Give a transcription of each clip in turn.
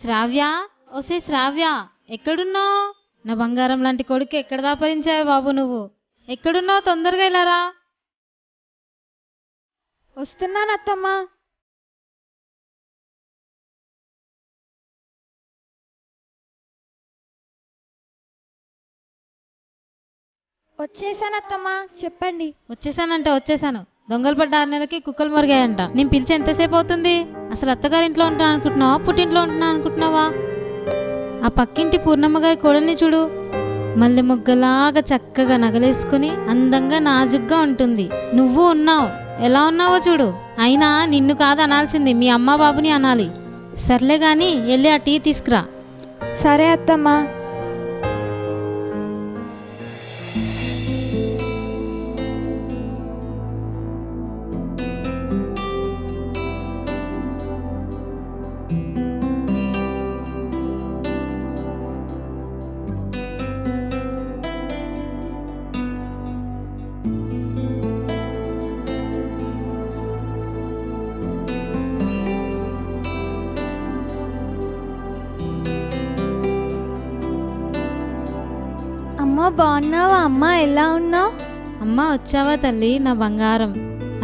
శ్రావ్య, ఓసే శ్రావ్య, ఎక్కడున్నావు? నా బంగారం లాంటి కొడుకు ఎక్కడ దాపరించావు బాబు నువ్వు? ఎక్కడున్నావు? తొందరగా ఇలారా. వస్తున్నాను అత్తమ్మా. వచ్చేసాను అత్తమ్మా, చెప్పండి. వచ్చేసానంటే వచ్చేసాను. దొంగలు పడ్డ 6 నెలలకి కుక్కలు మొరిగాయంట. నేను పిలిచి ఎంతసేపు అవుతుంది? అసలు అత్తగారింట్లో ఉంటాను అనుకుంటున్నావా, పుట్టింట్లో ఉంటున్నా అనుకుంటున్నావా? ఆ పక్కింటి పూర్ణమ్మ గారి కోడల్ని చూడు, మల్లె మొగ్గలాగా చక్కగా నగలేసుకుని అందంగా నాజుగ్గా ఉంటుంది. నువ్వు ఉన్నావు, ఎలా ఉన్నావో చూడు. అయినా నిన్ను కాదు అనాల్సింది, మీ అమ్మ బాబుని అనాలి. సర్లే గాని వెళ్ళి ఆ టీ తీసుకురా. సరే అత్తమ్మా. అమ్మ బాగున్నావా? అమ్మ ఎలా ఉన్నావు? అమ్మ వచ్చావా తల్లి, నా బంగారం?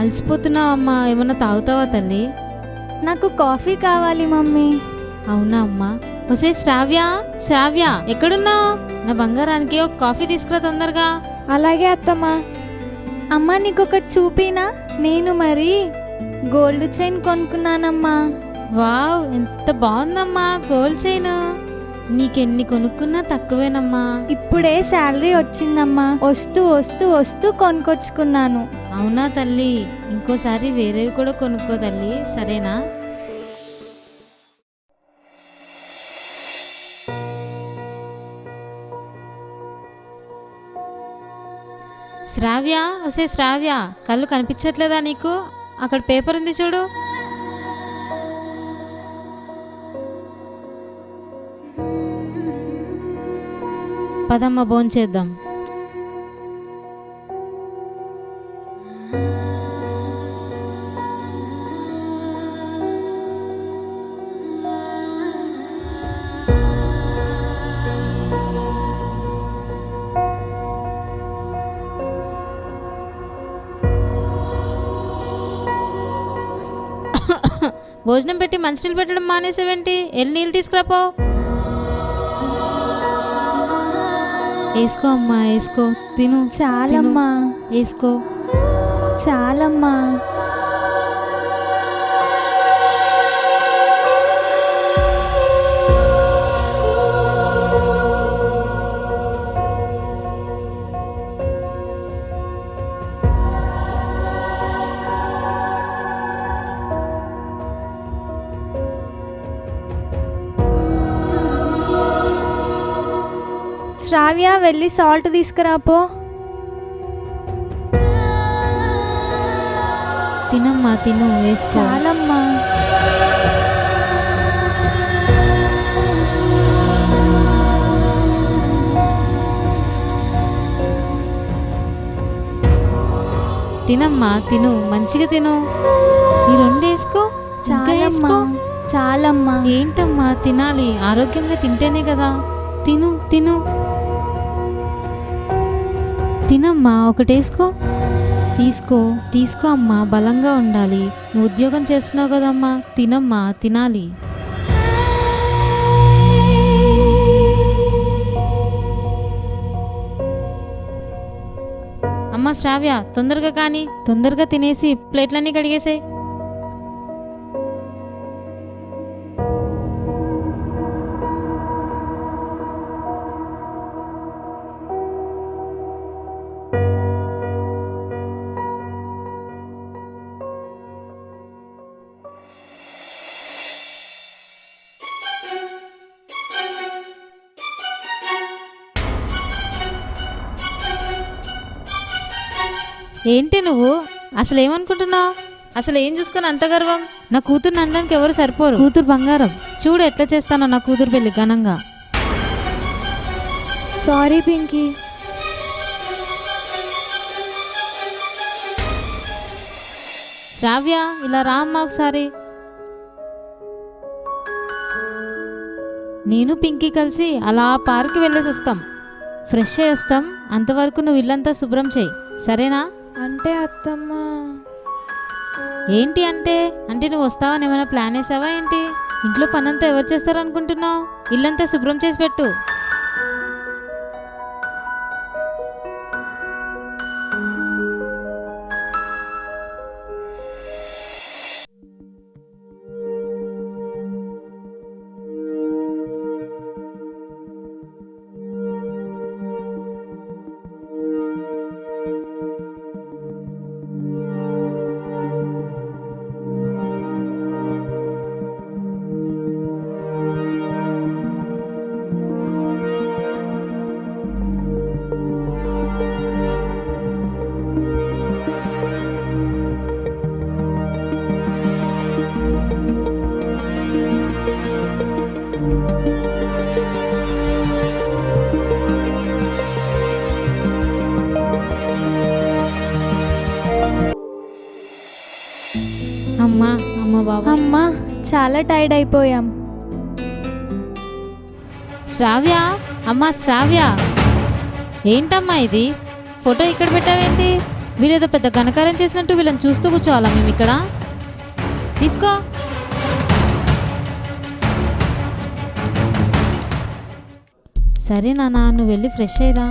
అలసిపోతున్నావమ్మా, ఏమన్నా తాగుతావా తల్లి? నాకు కాఫీ కావాలి మమ్మీ. అవునా అమ్మా? ఒసే శ్రావ్య, శ్రావ్య ఎక్కడున్నావు? నా బంగారానికి ఒక కాఫీ తీసుకురా తొందరగా. అలాగే అత్తమ్మా. అమ్మ నీకొకటి చూపినా? నేను మరి గోల్డ్ చైన్ కొనుక్కున్నానమ్మా. వావ్, ఎంత బాగుందమ్మా గోల్డ్ చైన్. నీకెన్ని కొనుక్కున్నా తక్కువేనమ్మా. ఇప్పుడే శాలరీ వచ్చిందమ్మా, వస్తూ వస్తూ వస్తూ కొనుక్కొచ్చుకున్నాను. అవునా తల్లి? ఇంకోసారి వేరేవి కూడా కొనుక్కో తల్లి, సరేనా? శ్రావ్య, ఒసే శ్రావ్య, కళ్ళు కనిపించట్లేదా నీకు? అక్కడ పేపర్ ఉంది చూడు. పదమ్మ భోంచేద్దాం. భోజనం పెట్టి మంచినీళ్ళు పెట్టడం మానేసేవేంటి? వెళ్ళి నీళ్ళు తీసుకురాపో. వేసుకో అమ్మా, వేసుకో, తిను. చాలమ్మా, వేసుకో. చాలమ్మా. శ్రావ్య, వెళ్ళి సాల్ట్ తీసుకురాపో. తినమ్మా, తిను, వేసుకో. చాలమ్మా. తినమ్మా, తిను, మంచిగా తిను. ఈ 2 వేసుకో. చాలమ్మా, చాలమ్మా. ఏంటమ్మా, తినాలి, ఆరోగ్యంగా తింటేనే కదా. తిను, తిను, తినమ్మా. ఒకటేసుకో. తీసుకో, తీసుకో అమ్మా, బలంగా ఉండాలి. నువ్వు ఉద్యోగం చేస్తున్నావు కదమ్మా, తినమ్మా, తినాలి. అమ్మా శ్రావ్య, తొందరగా కానీ, తొందరగా తినేసి ప్లేట్లన్నీ కడిగేసాయి. ఏంటి నువ్వు అసలు ఏమనుకుంటున్నావు? అసలు ఏం చూసుకొని అంత గర్వం? నా కూతురు అనడానికి ఎవరు సరిపోరు. కూతురు బంగారం. చూడు ఎట్లా చేస్తానో నా కూతురు పెళ్లి ఘనంగా. సారీ పింకీ. శ్రావ్య, ఇలా రా అమ్మా ఒకసారి. నేను పింకీ కలిసి అలా పార్క్ వెళ్ళేసి వస్తాం, ఫ్రెష్ అయ్యి వస్తాం. అంతవరకు నువ్వు ఇల్లంతా శుభ్రం చేయి, సరేనా? అంటే అత్తమ్మ. ఏంటి అంటే అంటే నువ్వు వస్తావని ఏమైనా ప్లాన్ వేసావా ఏంటి? ఇంట్లో పనంతా ఎవరు చేస్తారనుకుంటున్నావు? ఇల్లంతా శుభ్రం చేసి పెట్టు. అమ్మా అమ్మ బాబా. అమ్మా చాలా టైర్డ్ అయిపోయాం. శ్రావ్య, అమ్మా శ్రావ్య, ఏంటమ్మా ఇది? ఫోటో ఇక్కడ పెట్టావేంటి? వీళ్ళేదో పెద్ద ఘనకార్యం చేసినట్టు వీళ్ళని చూస్తూ కూర్చోవాలా మేము ఇక్కడ? తీసుకో. సరే నాన్న, నువ్వు వెళ్ళి ఫ్రెష్ అయ్యిరా.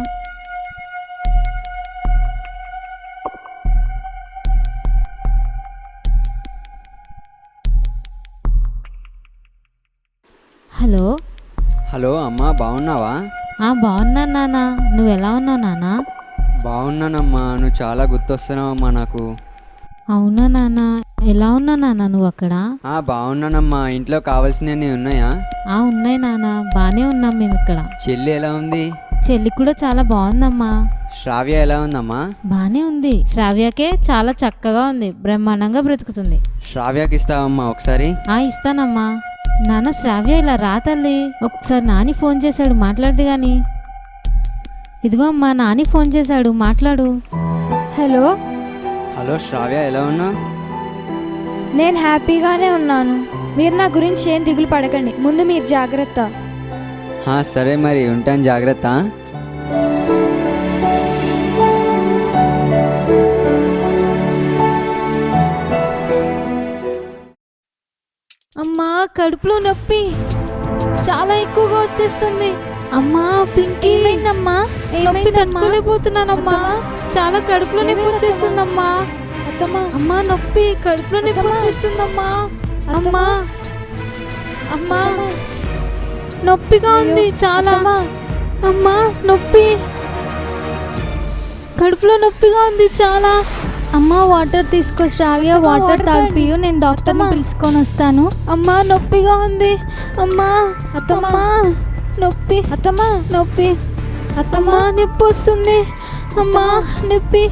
హలో. హలో అమ్మా, బాగున్నావా? బాగున్నాను నాన్న, నువ్వు ఎలా ఉన్నావు నాన్న? బాగున్నానమ్మా, నువ్వు చాలా గుర్తొస్తున్నావమ్మా నాకు. అవునా నాన్న, ఎలా ఉన్నావు నాన్న నువ్వు అక్కడ? బాగున్నానమ్మా. ఇంట్లో కావాల్సినవి ఉన్నాయా? ఉన్నాయి నాన్న, బాగానే ఉన్నాం మేము ఇక్కడ. చెల్లి ఎలా ఉంది? చెల్లి కూడా చాలా బాగుందమ్మా. శ్రావ్య ఎలా ఉందమ్మా? బానే ఉంది. శ్రావ్యకే చాలా చక్కగా ఉంది, బ్రహ్మాండంగా బ్రతుకుతుంది. శ్రావ్యకి ఇస్తావమ్మా ఒకసారి? ఇస్తానమ్మా. నాన్న శ్రావ్య ఇలా రా తల్లి. ఒకసారి నాని ఫోన్ చేశాడు, మాట్లాడదు గాని. ఇదిగో అమ్మా, నాని ఫోన్ చేశాడు, మాట్లాడు. హలో. హలో శ్రావ్య, ఎలా ఉన్నావు? నేను హ్యాపీగానే ఉన్నాను. మీరు నా గురించి ఏం దిగులు పడకండి, ముందు మీరు జాగ్రత్త. సరే మరి, ఉంటాను, జాగ్రత్త. అమ్మా కడుపులో నొప్పి చాలా ఎక్కువగా వచ్చేస్తుంది. అమ్మా పింకీ, ఏమైందమ్మా? నొప్పి తట్టుకోలేకపోతున్నానమ్మా. చాలా కడుపులో నొప్పి వచ్చేస్తుందమ్మా. అత్తమ్మ. అమ్మా నొప్పి, కడుపులో నొప్పి వచ్చేస్తుందమ్మా. అమ్మా అమ్మా నొప్పిగా ఉంది చాలా. అమ్మా నొప్పి, కడుపులో నొప్పిగా ఉంది చాలా. అమ్మా వాటర్ తీసుకో శ్రావ్య, వాటర్ తాగిపియు, నేను డాక్టర్ని పిలుచుకొని వస్తాను. అమ్మా నొప్పిగా ఉంది. అమ్మా అత్తమ్మ. నొప్పి, అత్తమ్మ. నొప్పి, అత్తమ్మ. అమ్మా నొప్పి వస్తుంది. అమ్మా నొప్పి.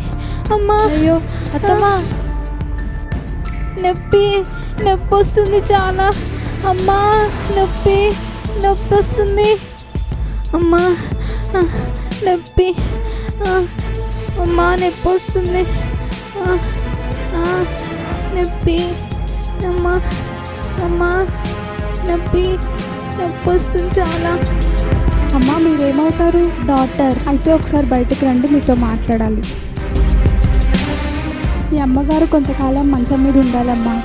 అమ్మా అయ్యో అత్తమ్మ. నొప్పి, నొప్పి వస్తుంది చాలా. అమ్మా నొప్పి, నొప్పి వస్తుంది. అమ్మా నొప్పి, అమ్మా నొప్పి వస్తుంది. నొప్పి, అమ్మా అమ్మా నొప్పి, నొప్పి వస్తుంది చాలా. అమ్మా మీరేమవుతారు? డాక్టర్. అయితే ఒకసారి బయటకు రండి, మీతో మాట్లాడాలి. ఈ అమ్మగారు కొంతకాలం మంచం మీద ఉండాలమ్మా.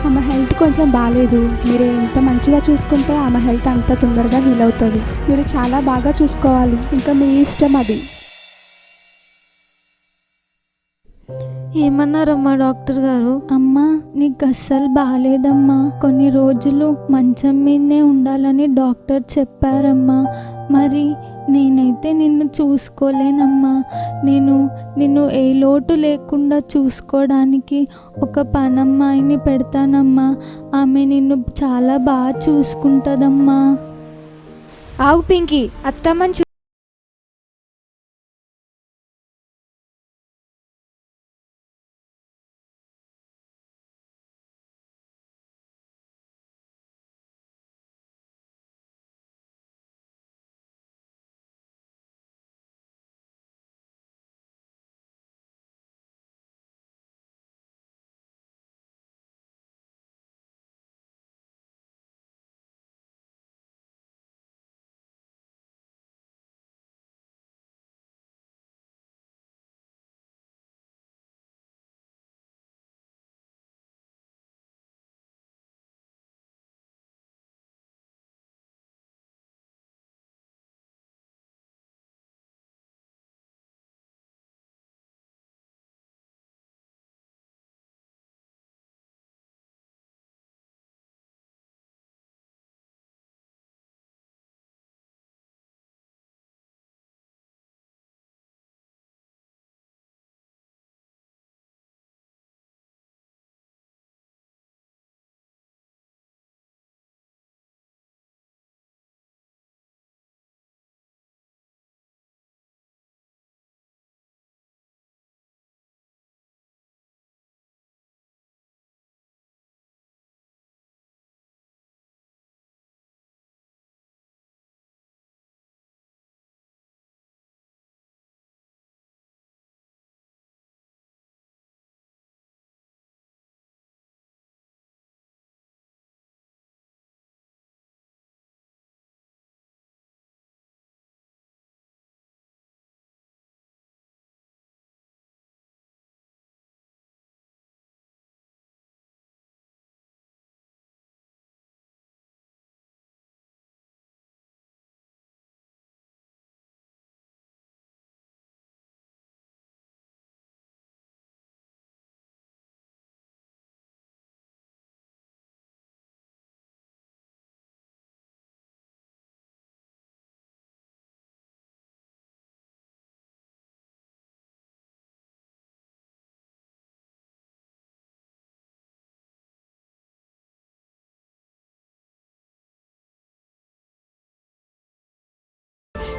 ఆమె హెల్త్ కొంచెం బాగాలేదు. మీరు ఎంత మంచిగా చూసుకుంటే ఆమె హెల్త్ అంత తొందరగా హీల్ అవుతుంది. మీరు చాలా బాగా చూసుకోవాలి, ఇంకా మీ ఇష్టం అది. ఏమన్నారమ్మా డాక్టర్ గారు? అమ్మా నీకు అస్సలు బాగాలేదమ్మా, కొన్ని రోజులు మంచం మీదనే ఉండాలని డాక్టర్ చెప్పారమ్మా. మరి నేనైతే నిన్ను చూసుకోలేనమ్మా. నిన్ను ఏ లోటు లేకుండా చూసుకోవడానికి ఒక పనమ్మాయిని పెడతానమ్మా. ఆమె నిన్ను చాలా బాగా చూసుకుంటుందమ్మా. ఆగు పింకీ, అత్తమ్మని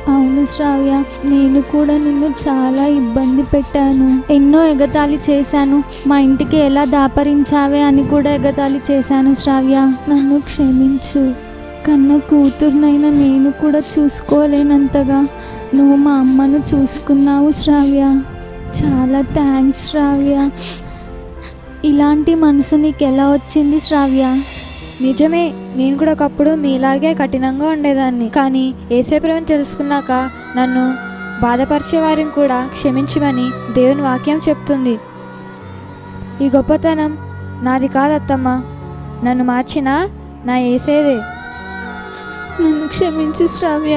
అవును శ్రావ్య, నేను కూడా నిన్ను చాలా ఇబ్బంది పెట్టాను. ఎన్నో ఎగతాళి చేశాను. మా ఇంటికి ఎలా దాపరించావే అని కూడా ఎగతాళి చేశాను శ్రావ్య. నన్ను క్షమించు. కన్న కూతురునైనా నేను కూడా చూసుకోలేనంతగా నువ్వు మా అమ్మను చూసుకున్నావు శ్రావ్య. చాలా థ్యాంక్స్ శ్రావ్య. ఇలాంటి మనసు నీకు ఎలా వచ్చింది శ్రావ్య? నిజమే, నేను కూడా ఒకప్పుడు మీలాగే కఠినంగా ఉండేదాన్ని. కానీ యేసే ప్రేమను తెలుసుకున్నాక నన్ను బాధపరిచే వారిని కూడా క్షమించమని దేవుని వాక్యం చెప్తుంది. ఈ గొప్పతనం నాది కాదత్తమ్మ, నన్ను మార్చిన నా యేసేదే. నన్ను క్షమించు శ్రావ్య.